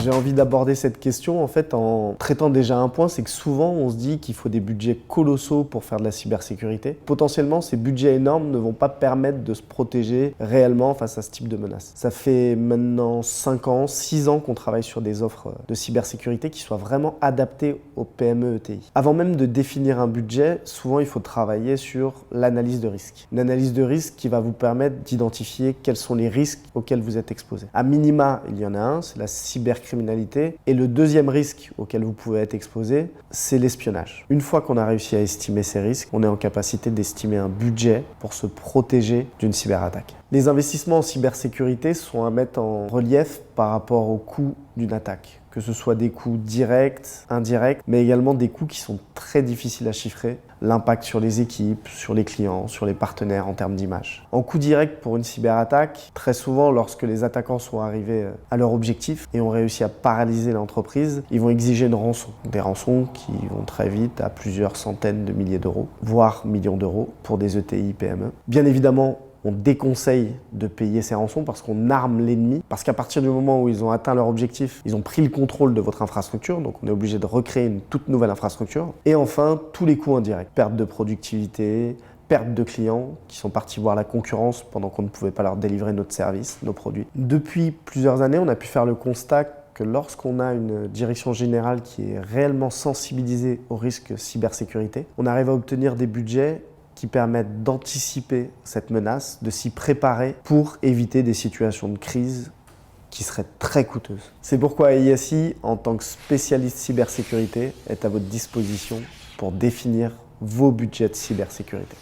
J'ai envie d'aborder cette question en fait en traitant déjà un point, c'est que souvent on se dit qu'il faut des budgets colossaux pour faire de la cybersécurité. Potentiellement, ces budgets énormes ne vont pas permettre de se protéger réellement face à ce type de menace. Ça fait maintenant 5 ans, 6 ans qu'on travaille sur des offres de cybersécurité qui soient vraiment adaptées aux PME ETI. Avant même de définir un budget, souvent il faut travailler sur l'analyse de risque. Une analyse de risque qui va vous permettre d'identifier quels sont les risques auxquels vous êtes exposé. À minima, il y en a un, c'est la cybercriminalité. Et le deuxième risque auquel vous pouvez être exposé, c'est l'espionnage. Une fois qu'on a réussi à estimer ces risques, on est en capacité d'estimer un budget pour se protéger d'une cyberattaque. Les investissements en cybersécurité sont à mettre en relief par rapport au coût d'une attaque, que ce soit des coûts directs, indirects, mais également des coûts qui sont très difficiles à chiffrer, l'impact sur les équipes, sur les clients, sur les partenaires en termes d'image. En coût direct pour une cyberattaque, très souvent lorsque les attaquants sont arrivés à leur objectif et ont réussi à paralyser l'entreprise, ils vont exiger une rançon. Des rançons qui vont très vite à plusieurs centaines de milliers d'euros, voire millions d'euros pour des ETI, PME. Bien évidemment, on déconseille de payer ces rançons parce qu'on arme l'ennemi, parce qu'à partir du moment où ils ont atteint leur objectif, ils ont pris le contrôle de votre infrastructure, donc on est obligé de recréer une toute nouvelle infrastructure. Et enfin, tous les coûts indirects, perte de productivité, perte de clients qui sont partis voir la concurrence pendant qu'on ne pouvait pas leur délivrer notre service, nos produits. Depuis plusieurs années, on a pu faire le constat que lorsqu'on a une direction générale qui est réellement sensibilisée au risque cybersécurité, on arrive à obtenir des budgets qui permettent d'anticiper cette menace, de s'y préparer pour éviter des situations de crise qui seraient très coûteuses. C'est pourquoi ISI, en tant que spécialiste cybersécurité, est à votre disposition pour définir vos budgets de cybersécurité.